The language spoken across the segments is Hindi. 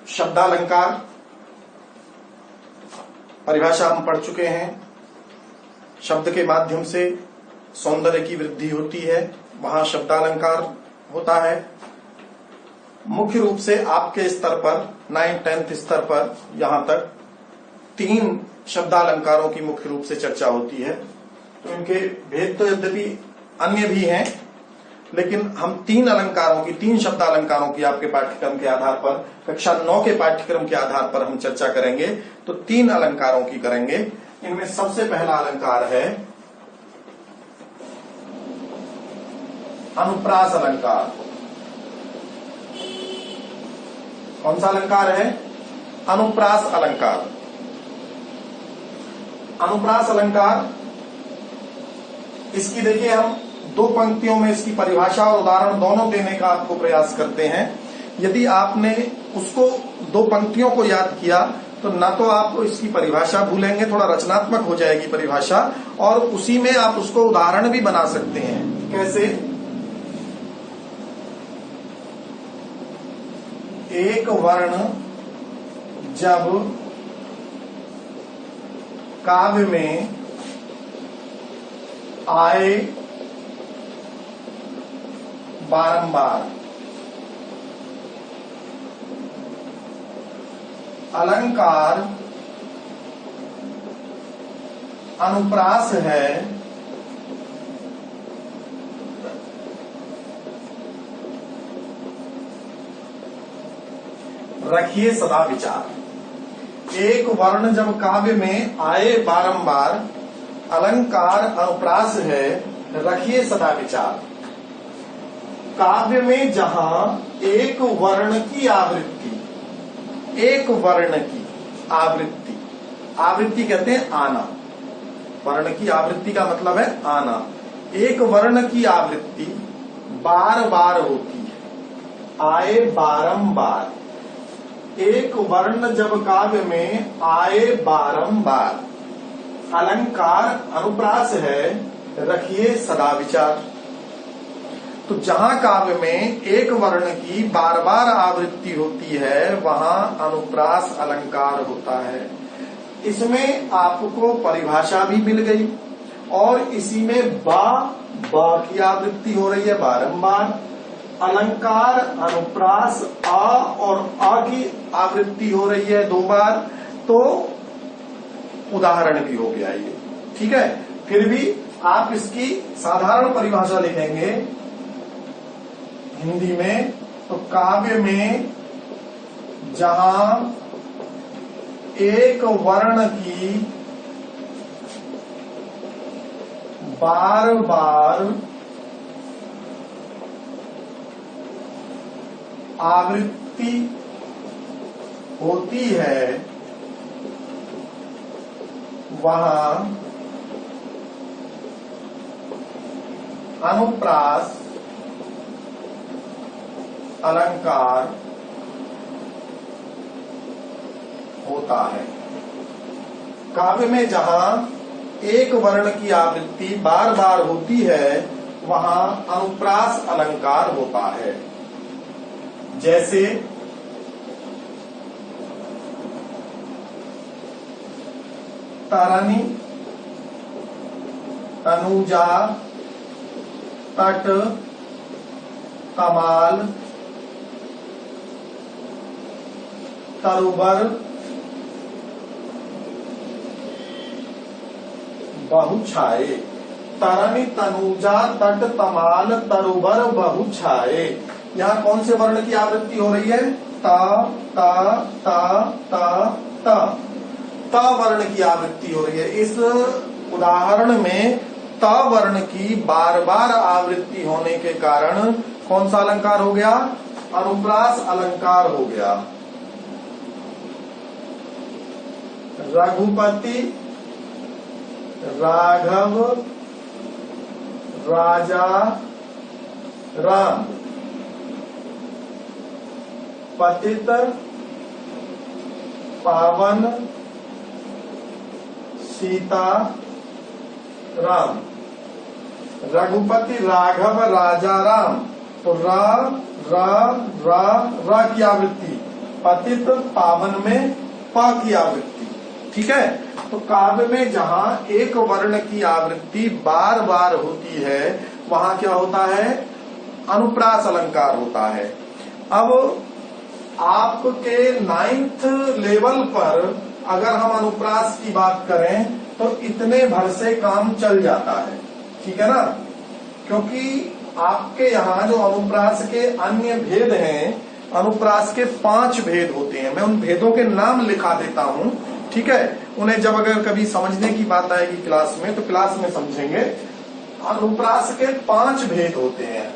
शब्दालंकार परिभाषा हम पढ़ चुके हैं। शब्द के माध्यम से सौंदर्य की वृद्धि होती है, वहां शब्दालंकार होता है। मुख्य रूप से आपके स्तर पर 9th-10th स्तर पर यहां तक 3 शब्दालंकारों की मुख्य रूप से चर्चा होती है। तो इनके भेद तो यद्यपि अन्य भी हैं, लेकिन हम 3 शब्दालंकारों की आपके पाठ्यक्रम के आधार पर, कक्षा 9 के पाठ्यक्रम के आधार पर हम चर्चा करेंगे। तो 3 अलंकारों की करेंगे। इनमें सबसे पहला अलंकार है अनुप्रास अलंकार। कौन सा अलंकार है? अनुप्रास अलंकार। अनुप्रास अलंकार, इसकी देखिए हम 2 पंक्तियों में इसकी परिभाषा और उदाहरण दोनों देने का आपको प्रयास करते हैं। यदि आपने उसको 2 पंक्तियों को याद किया तो ना तो आप इसकी परिभाषा भूलेंगे, थोड़ा रचनात्मक हो जाएगी परिभाषा, और उसी में आप उसको उदाहरण भी बना सकते हैं। कैसे? एक वर्ण जब काव्य में आए बारंबार, अलंकार अनुप्रास है, रखिए सदा विचार। एक वर्ण जब काव्य में आए बारंबार, अलंकार अनुप्रास है, रखिए सदा विचार। काव्य में जहां एक वर्ण की आवृत्ति, एक वर्ण की आवृत्ति, आवृत्ति कहते हैं आना, वर्ण की आवृत्ति का मतलब है आना। एक वर्ण की आवृत्ति बार बार होती है, आए बारंबार। एक वर्ण जब काव्य में आए बारंबार, अलंकार अनुप्रास है, रखिए सदा विचार। तो जहां काव्य में एक वर्ण की बार बार आवृत्ति होती है, वहां अनुप्रास अलंकार होता है। इसमें आपको परिभाषा भी मिल गई, और इसी में बा की आवृत्ति हो रही है बारंबार। अलंकार अनुप्रास आ और आ की आवृत्ति हो रही है 2 बार। तो उदाहरण भी हो गया ये, ठीक है। फिर भी आप इसकी साधारण परिभाषा लिखेंगे हिंदी में, तो काव्य में जहां एक वर्ण की बार बार आवृत्ति होती है, वहां अनुप्रास अलंकार होता है। काव्य में जहां एक वर्ण की आवृत्ति बार बार होती है, वहां अनुप्रास अलंकार होता है। जैसे तरनी, तनुजा, तट, कमाल, तरुबर, बहुछाए। तरनी, तनुजा, तट, तमाल, तरुबर, बहुछाए। यहाँ कौन से वर्ण की आवृत्ति हो रही है? ता, ता, ता, ता, ता। ता वर्ण की आवृत्ति हो रही है। इस उदाहरण में ता वर्ण की बार बार आवृत्ति होने के कारण कौन सा अलंकार हो गया? अनुप्रास अलंकार हो गया। रघुपति, राघव, राजा, राम। पतित, पावन, सीता, राम। रघुपति, राघव, राजा, राम। तो रा रा रा रा की आवृत्ति, पतित पावन में प की आवृत्ति। ठीक है, तो काव्य में जहां एक वर्ण की आवृत्ति बार बार होती है वहां क्या होता है, अनुप्रास अलंकार होता है। अब आपके 9th लेवल पर अगर हम अनुप्रास की बात करें तो इतने भर से काम चल जाता है। ठीक है ना, क्योंकि आपके यहाँ जो अनुप्रास के अन्य भेद हैं, अनुप्रास के 5 भेद होते हैं। मैं उन भेदों के नाम लिखा देता हूं, ठीक है, उन्हें जब अगर कभी समझने की बात आएगी क्लास में तो क्लास में समझेंगे। अनुप्रास के 5 भेद होते हैं।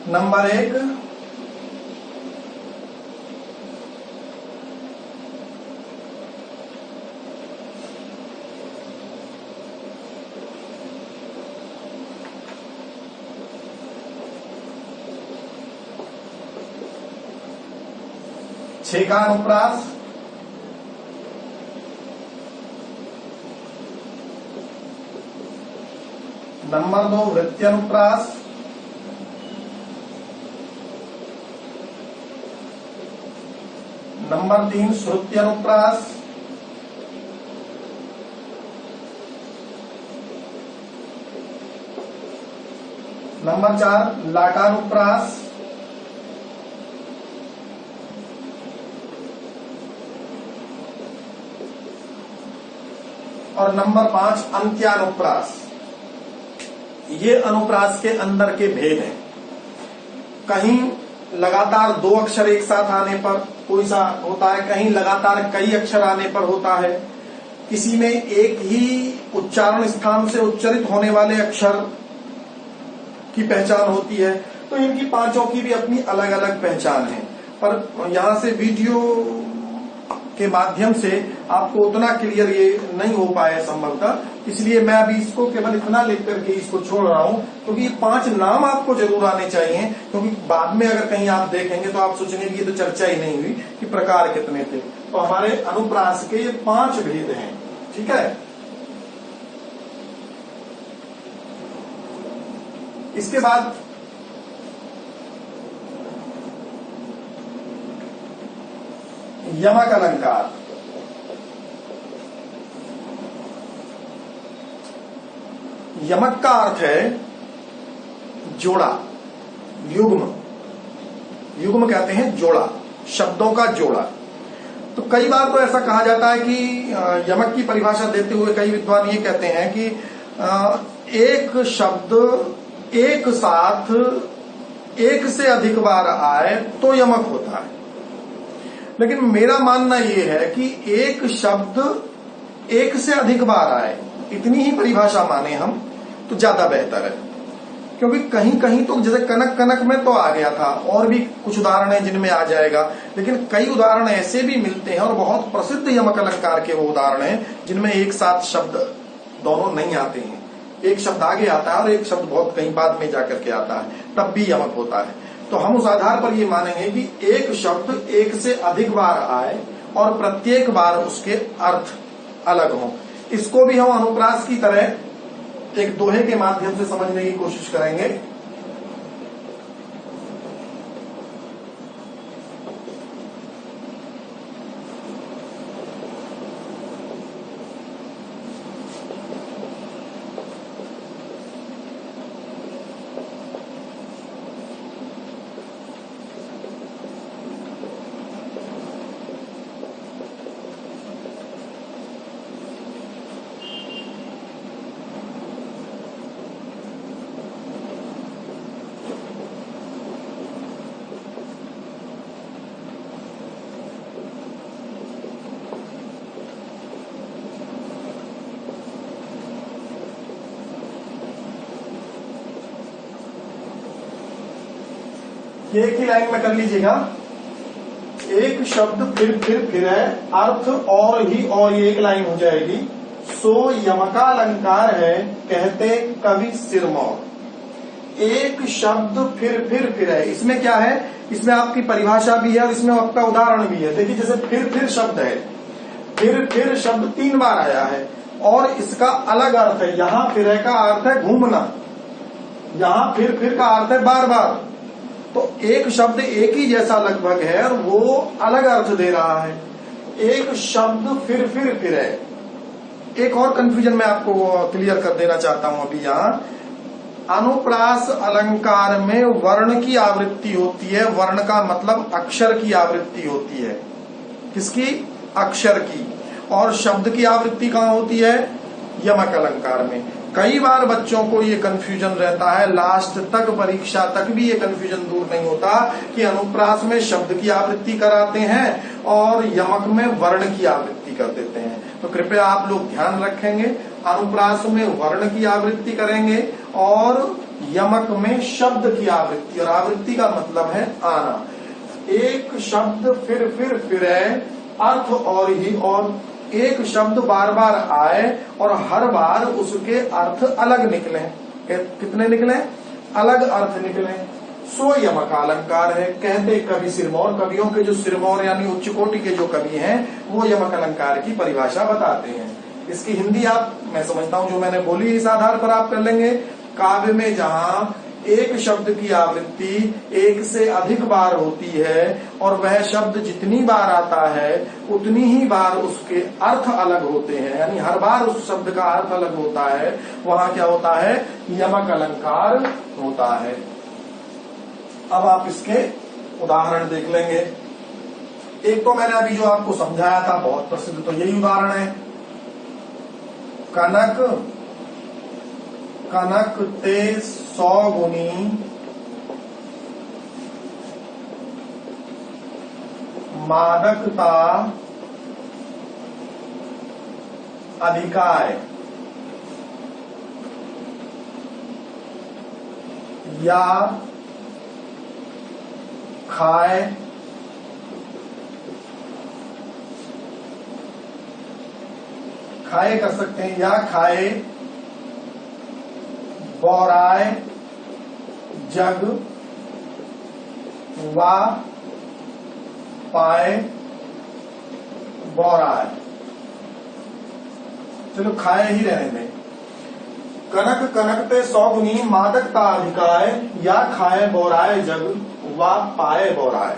नंबर 1, छेका अनुप्रास। नंबर 2, वृत्त्यनुप्रास। नंबर 3, श्रुत्यनुप्रास। नंबर 4, लाटानुप्रास। और नंबर 5, अंत्यानुप्रास। ये अनुप्रास के अंदर के भेद हैं। कहीं लगातार 2 अक्षर एक साथ आने पर कोई सा होता है, कहीं लगातार कई अक्षर आने पर होता है, किसी में एक ही उच्चारण स्थान से उच्चरित होने वाले अक्षर की पहचान होती है। तो इनकी 5 की भी अपनी अलग अलग पहचान है। पर यहां से वीडियो के माध्यम से आपको उतना क्लियर ये नहीं हो पाया संभवतः, इसलिए मैं अभी इसको केवल इतना लिख करके इसको छोड़ रहा हूं, क्योंकि ये 5 नाम आपको जरूर आने चाहिए। क्योंकि बाद में अगर कहीं आप देखेंगे तो आप सोचेंगे कि ये तो चर्चा ही नहीं हुई कि प्रकार कितने थे। तो हमारे अनुप्रास के ये 5 भेद हैं। ठीक है, इसके बाद यमक अलंकार। यमक का अर्थ है जोड़ा, युग्म। युग्म कहते हैं जोड़ा, शब्दों का जोड़ा। तो कई बार तो ऐसा कहा जाता है कि यमक की परिभाषा देते हुए कई विद्वान ये कहते हैं कि एक शब्द एक साथ एक से अधिक बार आए तो यमक होता है। लेकिन मेरा मानना यह है कि एक शब्द एक से अधिक बार आए, इतनी ही परिभाषा माने हम तो ज्यादा बेहतर है। क्योंकि कहीं कहीं तो जैसे कनक कनक में तो आ गया था, और भी कुछ उदाहरण हैं जिनमें आ जाएगा, लेकिन कई उदाहरण ऐसे भी मिलते हैं और बहुत प्रसिद्ध यमक अलंकार के वो उदाहरण हैं जिनमें एक साथ शब्द दोनों नहीं आते हैं। एक शब्द आगे आता है और एक शब्द बहुत कहीं बाद में जाकर के आता है, तब भी यमक होता है। तो हम उस आधार पर ये मानेंगे कि एक शब्द एक से अधिक बार आए और प्रत्येक बार उसके अर्थ अलग हों। इसको भी हम अनुप्रास की तरह एक दोहे के माध्यम से समझने की कोशिश करेंगे। एक ही लाइन में कर लीजिएगा। एक शब्द फिर है, अर्थ और ही और, ये एक लाइन हो जाएगी। सो यमकालंकार है कहते कवि सिरमौर। एक शब्द फिर है, इसमें क्या है, इसमें आपकी परिभाषा भी है और इसमें आपका उदाहरण भी है। देखिए जैसे फिर शब्द है, फिर शब्द 3 बार आया है, और इसका अलग अर्थ है। यहां फिर का अर्थ है घूमना, यहां फिर का अर्थ है बार बार। तो एक शब्द एक ही जैसा लगभग है और वो अलग अर्थ दे रहा है। एक शब्द फिर है। एक और कंफ्यूजन मैं आपको क्लियर कर देना चाहता हूं अभी यहां। अनुप्रास अलंकार में वर्ण की आवृत्ति होती है। वर्ण का मतलब अक्षर की आवृत्ति होती है। किसकी? अक्षर की। और शब्द की आवृत्ति कहां होती है? यमक अलंकार में। कई बार बच्चों को ये कंफ्यूजन रहता है, लास्ट तक परीक्षा तक भी ये कंफ्यूजन दूर नहीं होता कि अनुप्रास में शब्द की आवृत्ति कराते हैं और यमक में वर्ण की आवृत्ति कर देते हैं। तो कृपया आप लोग ध्यान रखेंगे, अनुप्रास में वर्ण की आवृत्ति करेंगे और यमक में शब्द की आवृत्ति। और आवृत्ति का मतलब है आना। एक शब्द फिर है, अर्थ और ही और। एक शब्द बार बार आए और हर बार उसके अर्थ अलग निकले। कितने निकले? अलग अर्थ निकले, सो यमक अलंकार है। कहते कवि सिरमौर, कवियों के जो सिरमौर यानी उच्च कोटि के जो कवि हैं वो यमक अलंकार की परिभाषा बताते हैं। इसकी हिंदी आप, मैं समझता हूं जो मैंने बोली इस आधार पर आप कर लेंगे। काव्य में जहां एक शब्द की आवृत्ति एक से अधिक बार होती है और वह शब्द जितनी बार आता है उतनी ही बार उसके अर्थ अलग होते हैं, यानी हर बार उस शब्द का अर्थ अलग होता है, वहां क्या होता है? यमक अलंकार होता है। अब आप इसके उदाहरण देख लेंगे। एक तो मैंने अभी जो आपको समझाया था बहुत प्रसिद्ध, तो यही उदाहरण है। कनक कनक ते 100 गुनी मादकता अधिकाय, या खाए कर सकते हैं, या खाए बौराय जग वा पाए बौराय। चलो खाए ही रहने दें। कनक कनकते 100 गुनी मादकता अधिकाय, या खाए बौराय जग वा पाए बौराय।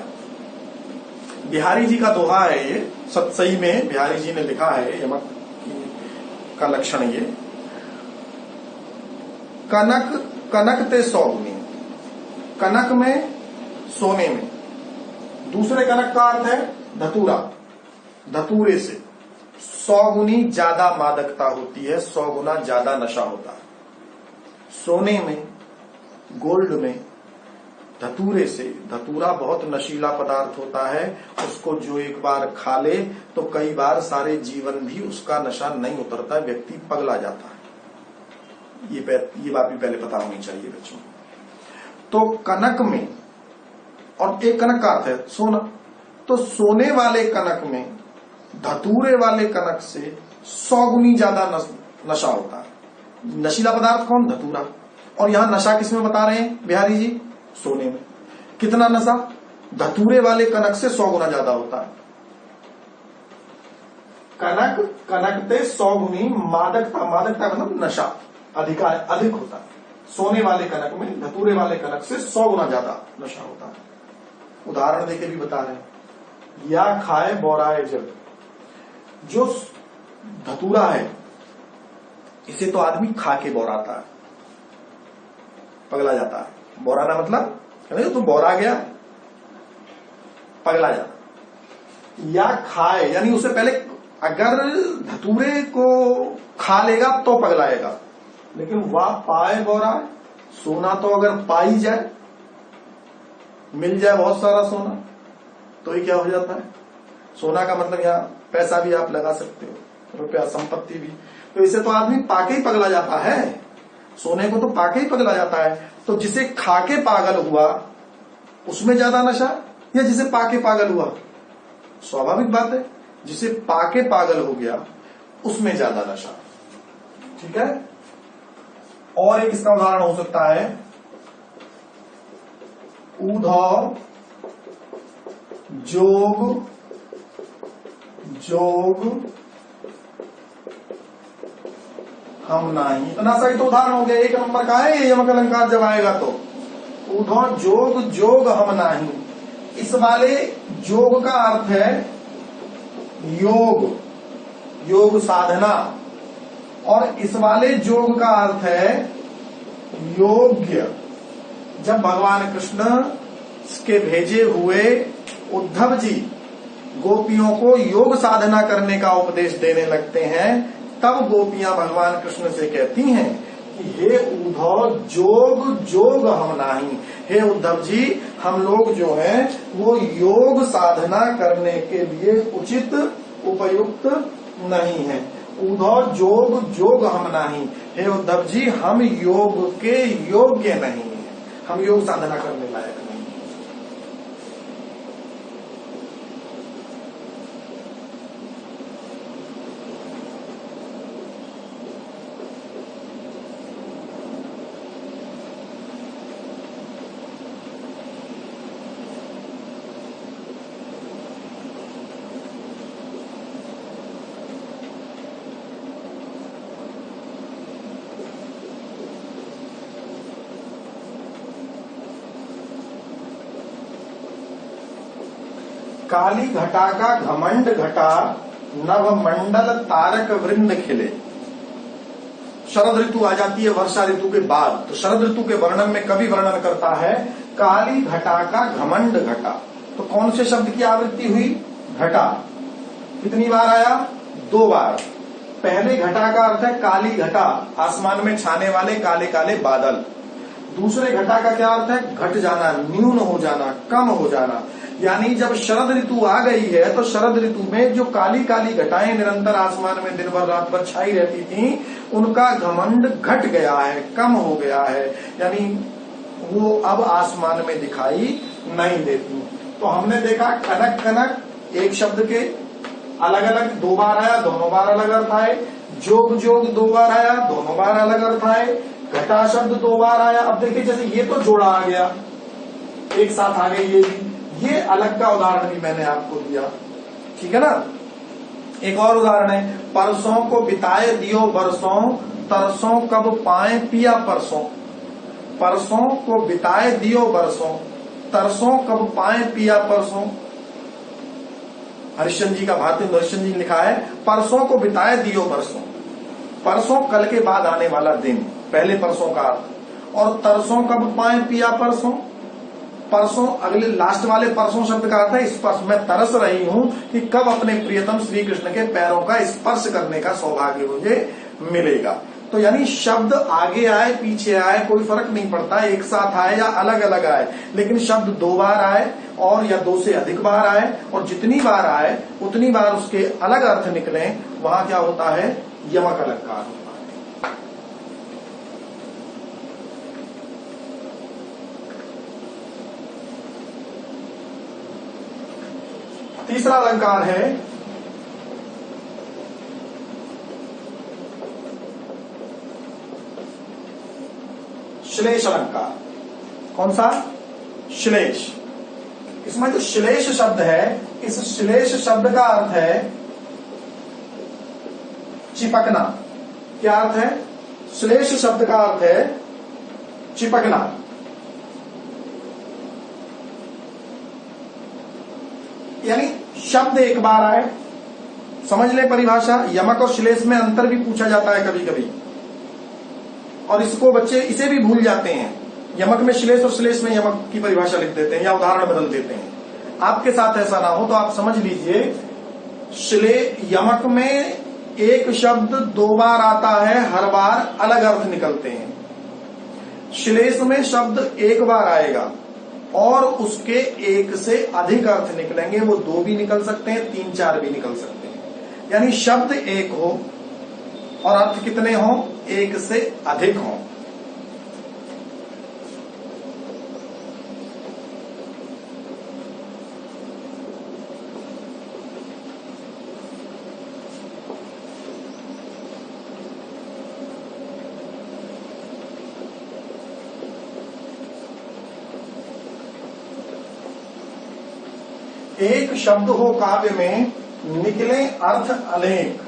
बिहारी जी का दोहा है ये, सतसई में बिहारी जी ने लिखा है यमक का लक्षण ये। कनक कनकते 100 गुनी, कनक में सोने में। दूसरे कनक का अर्थ है धतूरा, धतूरे से 100 गुनी ज्यादा मादकता होती है, 100 गुना ज्यादा नशा होता है। सोने में, गोल्ड में, धतूरे से। धतूरा बहुत नशीला पदार्थ होता है, उसको जो एक बार खा ले तो कई बार सारे जीवन भी उसका नशा नहीं उतरता, व्यक्ति पगला जाता है। ये बात भी पहले पता होनी चाहिए बच्चों। तो कनक में, और एक कनक का अर्थ है सोना, तो सोने वाले कनक में धतूरे वाले कनक से 100 गुनी ज्यादा नशा होता है। नशीला पदार्थ कौन? धतूरा। और यहां नशा किसमें बता रहे हैं बिहारी जी? सोने में। कितना नशा? धतूरे वाले कनक से 100 गुना ज्यादा होता है। कनक कनकते 100 गुनी मादकता, मादकता मतलब नशा अधिक होता है। सोने वाले कनक में धतूरे वाले कनक से 100 गुना ज्यादा नशा होता है। उदाहरण देके भी बता रहे हैं। या खाए बौराए जग, जो धतूरा है इसे तो आदमी खा के बौराता है, पगला जाता है। बौराना मतलब तो बौरा गया, पगला जाता। या खाए यानी उससे पहले अगर धतूरे को खा लेगा तो पगलाएगा, लेकिन वह पाए बौराए, सोना तो अगर पाई जाए, मिल जाए बहुत सारा सोना, तो ये क्या हो जाता है? सोना का मतलब यहाँ पैसा भी आप लगा सकते हो, रुपया, संपत्ति भी। तो इसे तो आदमी पाके ही पगला जाता है, सोने को तो पाके ही पगला जाता है। तो जिसे खाके पागल हुआ उसमें ज्यादा नशा, या जिसे पाके पागल हुआ? स्वाभाविक बात है, जिसे पाके पागल हो गया उसमें ज्यादा नशा। ठीक है। और एक इसका उदाहरण हो सकता है, उधौ जोग जोग हम नाही। इतना सही तो उदाहरण हो गया, 1 नंबर का है ये यमक अलंकार जब आएगा तो। ऊधो जोग जोग हम नाही, इस वाले जोग का अर्थ है योग, योग साधना, और इस वाले जोग का अर्थ है योग्य। जब भगवान कृष्ण के भेजे हुए उद्धव जी गोपियों को योग साधना करने का उपदेश देने लगते हैं, तब गोपियां भगवान कृष्ण से कहती हैं कि हे उद्धव जोग जोग हम नाही, हे उद्धव जी हम लोग जो हैं वो योग साधना करने के लिए उचित उपयुक्त नहीं है। उद्धव जोग जोग हम नाही, हे उद्धव जी हम योग के योग्य नहीं है, हम योग साधना करने लायक नहीं। काली घटा का घमंड घटा, नव मंडल तारक वृंद खिले। शरद ऋतु आ जाती है वर्षा ऋतु के बाद, तो शरद ऋतु के वर्णन में कवि वर्णन करता है काली घटा का घमंड घटा। तो कौन से शब्द की आवृत्ति हुई? घटा। कितनी बार आया? 2 बार। पहले घटा का अर्थ है काली घटा, आसमान में छाने वाले काले काले बादल। दूसरे घटा का क्या अर्थ है? घट जाना, न्यून हो जाना, कम हो जाना। यानी जब शरद ऋतु आ गई है तो शरद ऋतु में जो काली काली घटाएं निरंतर आसमान में दिन भर रात भर छाई रहती थी, उनका घमंड घट गया है, कम हो गया है, यानी वो अब आसमान में दिखाई नहीं देती। तो हमने देखा कनक कनक एक शब्द के अलग अलग 2 बार आया, दोनों बार अलग अर्थ आए। जोग जोग 2 बार आया, दोनों बार अलग अर्थ आए। घटा शब्द 2 बार आया। अब देखिए जैसे ये तो जोड़ा आ गया, एक साथ आ गई ये अलग का उदाहरण भी मैंने आपको दिया, ठीक है ना। एक और उदाहरण है, परसों को बिताए दियो बरसों, तरसों कब पाए पिया परसों। परसों को बिताए दियो बरसों, तरसों कब पाए पिया परसों। हरिश्चंद्र जी का भारती हरिश्चंद्र जी ने लिखा है परसों को बिताए दियो बरसों। परसों कल के बाद आने वाला दिन, पहले परसों का अर्थ। और तरसों कब पाए पिया परसों, परसों अगले लास्ट वाले परसों शब्द का अर्थ है स्पर्श। मैं तरस रही हूं कि कब अपने प्रियतम श्री कृष्ण के पैरों का स्पर्श करने का सौभाग्य मुझे मिलेगा। तो यानी शब्द आगे आए पीछे आए कोई फर्क नहीं पड़ता, एक साथ आए या अलग अलग आए, लेकिन शब्द 2 बार आए और या 2 से अधिक बार आए, और जितनी बार आए उतनी बार उसके अलग अर्थ निकले, वहां क्या होता है? यमक अलंकार होता है। तीसरा अलंकार है श्लेष अलंकार। कौन सा? श्लेष। इसमें जो श्लेष शब्द है, इस श्लेष शब्द का अर्थ है चिपकना। क्या अर्थ है? श्लेष शब्द का अर्थ है चिपकना। यानी शब्द एक बार आए, समझ ले परिभाषा। यमक और श्लेष में अंतर भी पूछा जाता है कभी कभी, और इसको बच्चे इसे भी भूल जाते हैं। यमक में श्लेष और श्लेष में यमक की परिभाषा लिख देते हैं या उदाहरण बदल देते हैं। आपके साथ ऐसा ना हो तो आप समझ लीजिए, यमक में एक शब्द 2 बार आता है, हर बार अलग अर्थ निकलते हैं। श्लेष में शब्द 1 बार आएगा और उसके 1 से अधिक अर्थ निकलेंगे। वो 2 भी निकल सकते हैं, 3 4 भी निकल सकते हैं। यानी शब्द 1 हो और अर्थ कितने हो? 1 से अधिक हो। एक शब्द हो काव्य में, निकले अर्थ अनेक।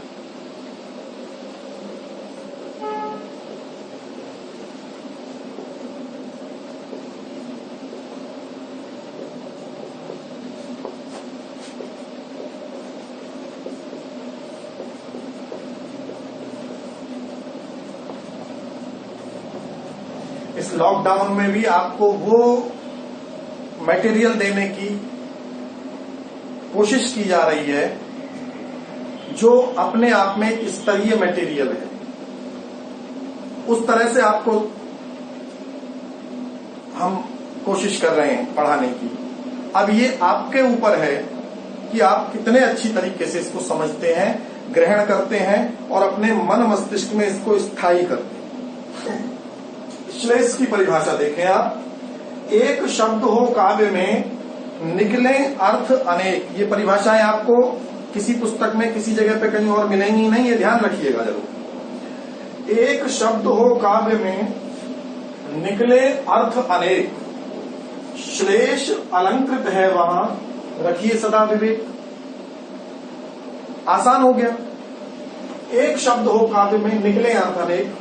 इस लॉकडाउन में भी आपको वो मटेरियल देने की कोशिश की जा रही है जो अपने आप में एक स्तरीय मटेरियल है। उस तरह से आपको हम कोशिश कर रहे हैं पढ़ाने की। अब ये आपके ऊपर है कि आप कितने अच्छी तरीके से इसको समझते हैं, ग्रहण करते हैं और अपने मन मस्तिष्क में इसको स्थायी करते हैं। श्लेष की परिभाषा देखें आप। एक शब्द हो काव्य में निकले अर्थ अनेक। ये परिभाषाएं आपको किसी पुस्तक में किसी जगह पे कहीं और मिलेंगी नहीं, ये ध्यान रखिएगा जरूर। एक शब्द हो काव्य में निकले अर्थ अनेक, श्लेष अलंकृत है वहां रखिए सदा विवेक। आसान हो गया। एक शब्द हो काव्य में निकले अर्थ अनेक।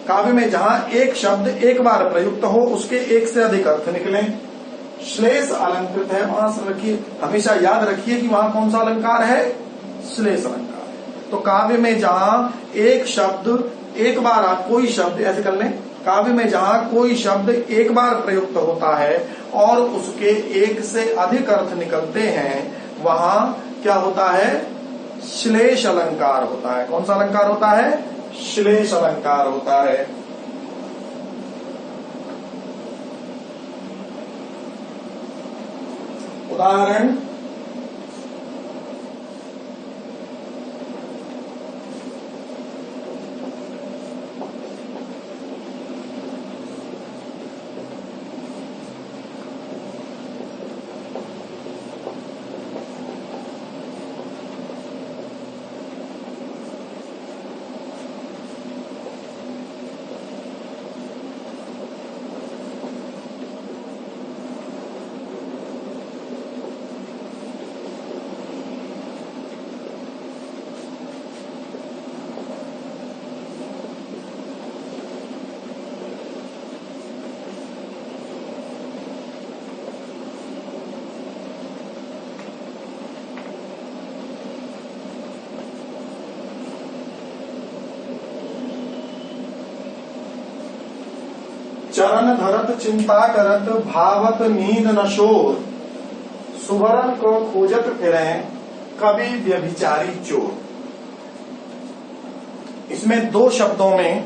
काव्य में जहां एक शब्द एक बार प्रयुक्त हो उसके एक से अधिक अर्थ निकले, श्लेष अलंकृत है वहां से रखिए। हमेशा याद रखिए कि वहां कौन सा अलंकार है, श्लेष अलंकार है। तो काव्य में जहां एक शब्द एक बार, कोई शब्द ऐसे कर लें, काव्य में जहां कोई शब्द एक बार प्रयुक्त होता है और उसके एक से अधिक अर्थ निकलते हैं, वहां क्या होता है, श्लेष अलंकार होता है। कौन सा अलंकार होता है, श्लेष अलंकार होता है। उदाहरण, चरण धरत चिंता करत भावत नींद न शोर, सुवरन को खोजत फिरे कवि व्यभिचारी चोर। इसमें दो शब्दों में,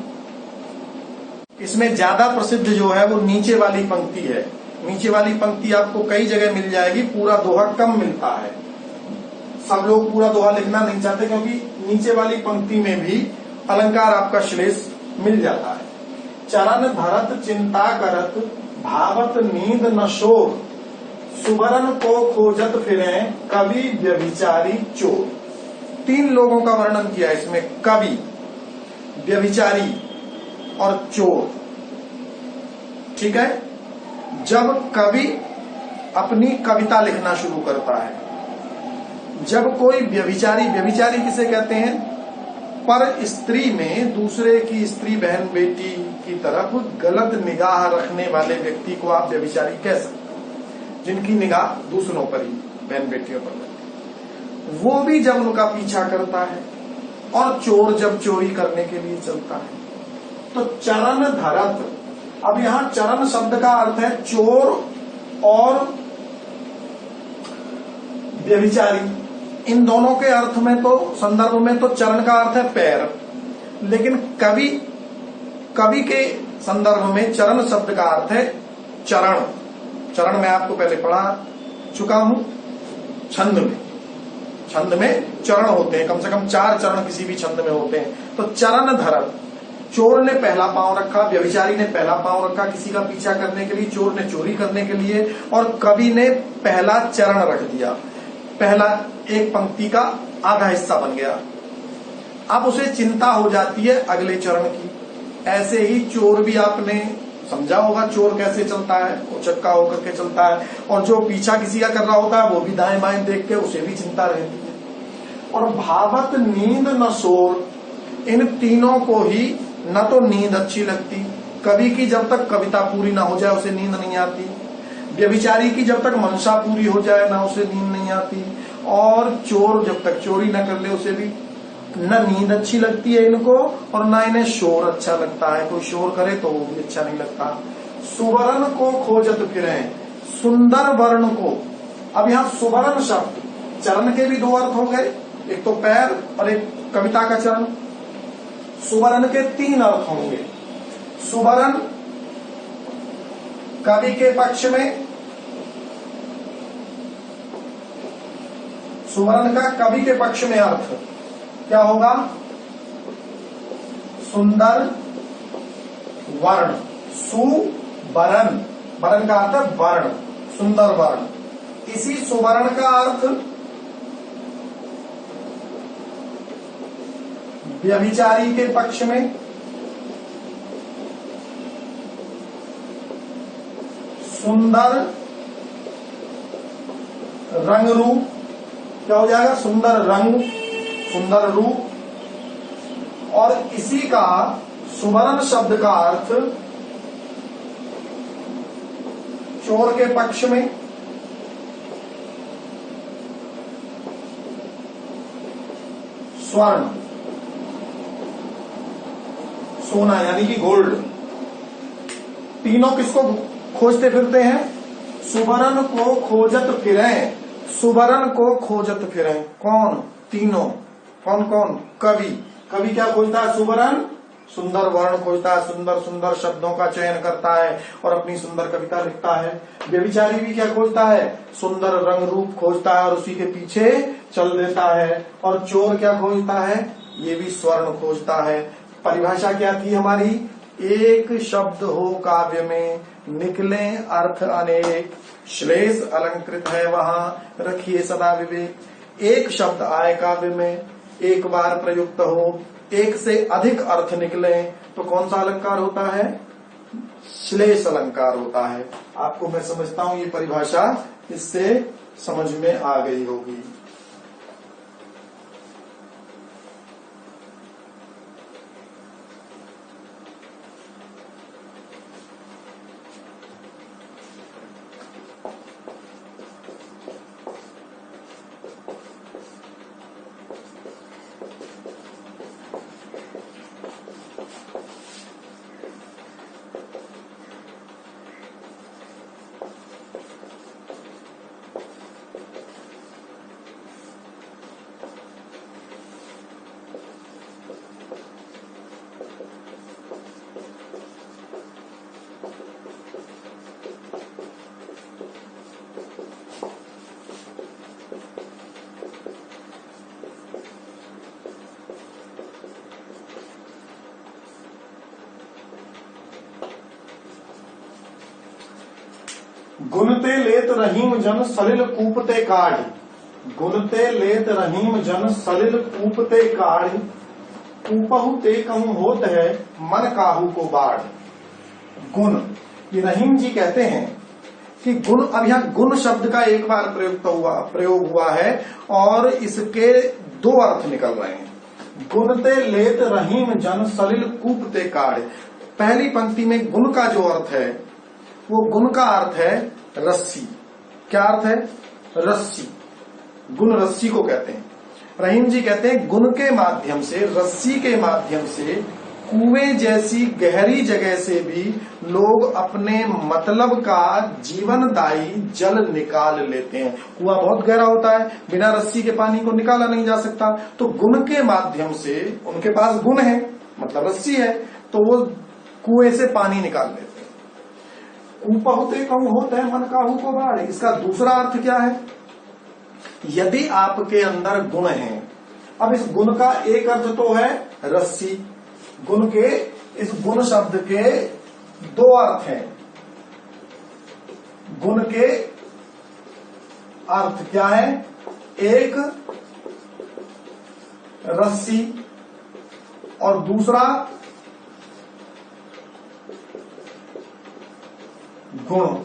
इसमें ज्यादा प्रसिद्ध जो है वो नीचे वाली पंक्ति है। नीचे वाली पंक्ति आपको कई जगह मिल जाएगी, पूरा दोहा कम मिलता है। सब लोग पूरा दोहा लिखना नहीं चाहते क्योंकि नीचे वाली पंक्ति में भी अलंकार आपका श्लेष मिल जाता है। चरण धरत चिंता करत भावत नींद न शोर, सुवरन को खोजत फिरे कवि व्यभिचारी चोर। तीन लोगों का वर्णन किया इसमें, कवि, व्यभिचारी और चोर। ठीक है। जब कवि अपनी कविता लिखना शुरू करता है, जब कोई व्यभिचारी, व्यभिचारी किसे कहते हैं, पर स्त्री में दूसरे की स्त्री बहन बेटी की तरफ गलत निगाह रखने वाले व्यक्ति को आप व्यभिचारी कह सकते हैं, जिनकी निगाह दूसरों पर ही, बहन बेटियों पर लगती है। वो भी जब उनका पीछा करता है, और चोर जब चोरी करने के लिए चलता है। तो चरण धरत, अब यहां चरण शब्द का अर्थ है चोर और व्यभिचारी। इन दोनों के अर्थ में तो, संदर्भ में तो चरण का अर्थ है पैर, लेकिन कवि के संदर्भ में चरण शब्द का अर्थ है चरण। चरण मैं आपको पहले पढ़ा चुका हूं। छंद में चरण होते हैं, कम से कम 4 चरण किसी भी छंद में होते हैं। तो चरण धरत, चोर ने पहला पांव रखा, व्यभिचारी ने पहला पांव रखा किसी का पीछा करने के लिए, चोर ने चोरी करने के लिए, और कवि ने पहला चरण रख दिया। पहला एक पंक्ति का आधा हिस्सा बन गया। अब उसे चिंता हो जाती है अगले चरण की। ऐसे ही चोर भी आपने समझा होगा, चोर कैसे चलता है, वो चक्का होकर के चलता है, और जो पीछा किसी का कर रहा होता है वो भी दाएं बाएं देख के उसे भी चिंता रहती है। और भावत नींद न शोर, इन तीनों को ही न तो नींद अच्छी लगती, कवि की जब तक कविता पूरी ना हो जाए उसे नींद नहीं आती, व्यभिचारी की जब तक मंशा पूरी हो जाए ना उसे नींद नहीं आती, और चोर जब तक चोरी न कर ले उसे भी। न नींद अच्छी लगती है इनको और न इन्हें शोर अच्छा लगता है, कोई शोर करे तो वो भी अच्छा नहीं लगता। सुवर्ण को खोजत फिरे, सुंदर वर्ण को। अब यहाँ सुवर्ण शब्द, चरण के भी दो अर्थ हो गए, एक तो पैर और एक कविता का चरण। सुवर्ण के तीन अर्थ होंगे। सुवर्ण कवि के पक्ष में, सुवर्ण का कवि के पक्ष में अर्थ क्या होगा? सुंदर वर्ण। सुवर्ण, वर्ण का अर्थ है वर्ण, सुंदर वर्ण। इसी सुवर्ण का अर्थ व्यभिचारी के पक्ष में, सुंदर रंग रूप। क्या हो जाएगा? सुंदर रंग, सुंदर रूप। और इसी का सुवर्ण शब्द का अर्थ चोर के पक्ष में, स्वर्ण, सोना यानी कि गोल्ड। तीनों किसको खोजते फिरते हैं? सुवर्ण को खोजत फिरें, सुवर्ण को खोजत फिरें। कौन? तीनों। कौन कौन? कवि। कवि क्या खोजता है? सुवर्ण, सुंदर वर्ण खोजता है, सुंदर सुंदर शब्दों का चयन करता है और अपनी सुंदर कविता लिखता है। व्यभिचारी भी क्या खोजता है? सुंदर रंग रूप खोजता है और उसी के पीछे चल देता है। और चोर क्या खोजता है? ये भी स्वर्ण खोजता है। परिभाषा क्या थी हमारी? एक शब्द हो काव्य में, निकले अर्थ अनेक, श्लेष अलंकृत है वहां, रखिए सदा विवेक। एक शब्द आए काव्य में, एक बार प्रयुक्त हो, एक से अधिक अर्थ निकले तो कौन सा अलंकार होता है? श्लेष अलंकार होता है। आपको मैं समझता हूं ये परिभाषा इससे समझ में आ गई होगी। गुनते लेत रहीम जन सलिल कूपते काढ़, गुनते लेत रहीम जन सलिल कूपते काढ़, कूपहु ते कहूं होत है मन काहू को बाढ़। गुण, ये रहीम जी कहते हैं कि गुण, अब यहाँ गुण शब्द का एक बार प्रयोग हुआ है और इसके दो अर्थ निकल रहे हैं। गुनते लेत रहीम जन सलिल कूपते काढ़, पहली पंक्ति में गुण का जो अर्थ है वो गुण का अर्थ है रस्सी। क्या अर्थ है? रस्सी। गुण रस्सी को कहते हैं। रहीम जी कहते हैं गुण के माध्यम से, रस्सी के माध्यम से, कुएं जैसी गहरी जगह से भी लोग अपने मतलब का जीवनदायी जल निकाल लेते हैं। कुआं बहुत गहरा होता है, बिना रस्सी के पानी को निकाला नहीं जा सकता, तो गुण के माध्यम से, उनके पास गुण है मतलब रस्सी है, तो वो कुएं से पानी निकाल लेते हैं। कूपहुते कहूं होते है मन काहू को बाढ़, इसका दूसरा अर्थ क्या है? यदि आपके अंदर गुण है, अब इस गुण का एक अर्थ तो है रस्सी, गुण के, इस गुण शब्द के दो अर्थ हैं। गुण के अर्थ क्या है? एक रस्सी और दूसरा गुण।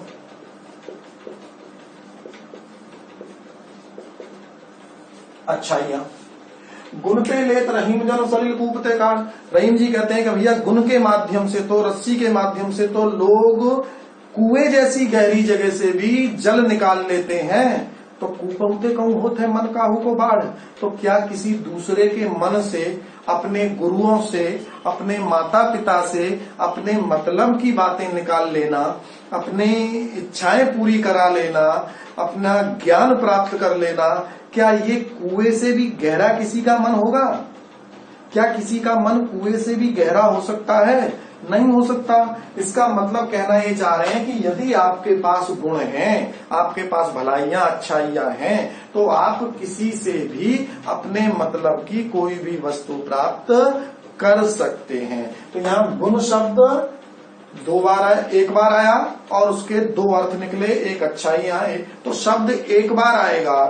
अच्छा, यहां गुणते लेत रहीम जन सलिल कूपते काढ़, रहीम जी कहते हैं कि भैया गुण के माध्यम से तो, रस्सी के माध्यम से तो लोग कुएं जैसी गहरी जगह से भी जल निकाल लेते हैं, तो कूपौते कहूं होत है मन काहू को बाढ़। तो क्या किसी दूसरे के मन से, अपने गुरुओं से, अपने माता पिता से अपने मतलब की बातें निकाल लेना, अपनी इच्छाएं पूरी करा लेना, अपना ज्ञान प्राप्त कर लेना, क्या ये कुएं से भी गहरा किसी का मन होगा? क्या किसी का मन कुएं से भी गहरा हो सकता है? नहीं हो सकता। इसका मतलब कहना ये चाह रहे हैं कि यदि आपके पास गुण हैं, आपके पास भलाइयां अच्छाइयां हैं, तो आप किसी से भी अपने मतलब की कोई भी वस्तु प्राप्त कर सकते हैं। तो यहाँ गुण शब्द दो बार आया, एक बार आया और उसके दो अर्थ निकले, एक अच्छाइयां आए, तो शब्द एक बार आएगा।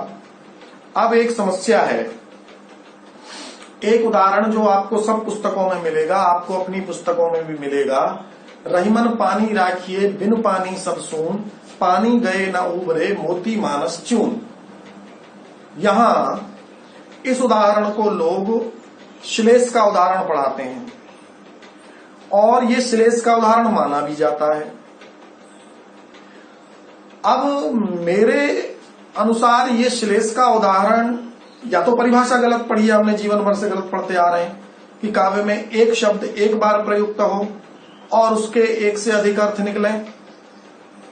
अब एक समस्या है, एक उदाहरण जो आपको सब पुस्तकों में मिलेगा, आपको अपनी पुस्तकों में भी मिलेगा। रहीमन पानी राखिए बिन पानी सब सून, पानी गए न उबरे मोती मानस चून। यहां इस उदाहरण को लोग श्लेष का उदाहरण पढ़ाते हैं और ये श्लेष का उदाहरण माना भी जाता है। अब मेरे अनुसार ये श्लेष का उदाहरण, या तो परिभाषा गलत पढ़ी है हमने, जीवन भर से गलत पढ़ते आ रहे हैं कि काव्य में एक शब्द एक बार प्रयुक्त हो और उसके एक से अधिक अर्थ निकले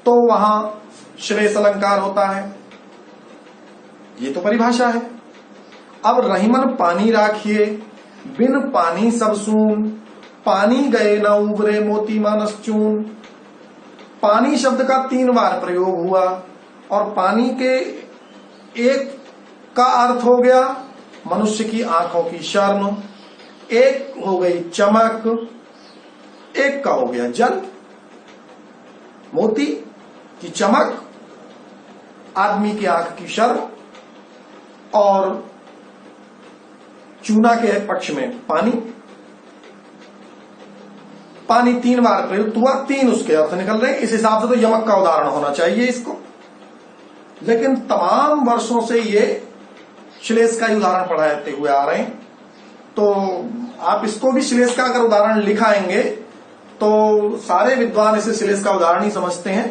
तो वहां श्लेष अलंकार होता है, ये तो परिभाषा है। अब रहीमन पानी राखिए बिन पानी सब सून, पानी गए न उबरे मोती मानस चून। पानी शब्द का 3 बार प्रयोग हुआ और पानी के एक का अर्थ हो गया मनुष्य की आंखों की शर्म, एक हो गई चमक, एक का हो गया जल। मोती की चमक, आदमी की आंख की शर्म, और चूना के पक्ष में पानी। पानी 3 बार प्रयुक्त हुआ, 3 उसके अर्थ निकल रहे। इस हिसाब से तो यमक का उदाहरण होना चाहिए इसको, लेकिन तमाम वर्षों से ये श्लेष का ही उदाहरण पढ़ाते हुए आ रहे हैं। तो आप इसको भी श्लेष का अगर उदाहरण लिखाएंगे तो सारे विद्वान इसे श्लेष का उदाहरण ही समझते हैं,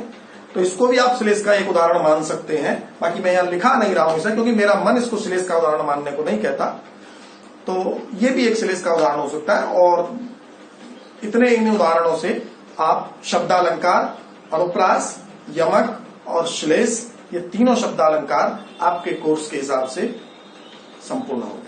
तो इसको भी आप श्लेष का एक उदाहरण मान सकते हैं। बाकी मैं यहां लिखा नहीं रहा हूं इसे, क्योंकि मेरा मन इसको श्लेष का उदाहरण मानने को नहीं कहता। तो ये भी एक श्लेष का उदाहरण हो सकता है। और इतने इन उदाहरणों से आप शब्दालंकार, अनुप्रास, यमक और श्लेष, ये तीनों शब्दालंकार आपके कोर्स के हिसाब से संपूर्ण हो।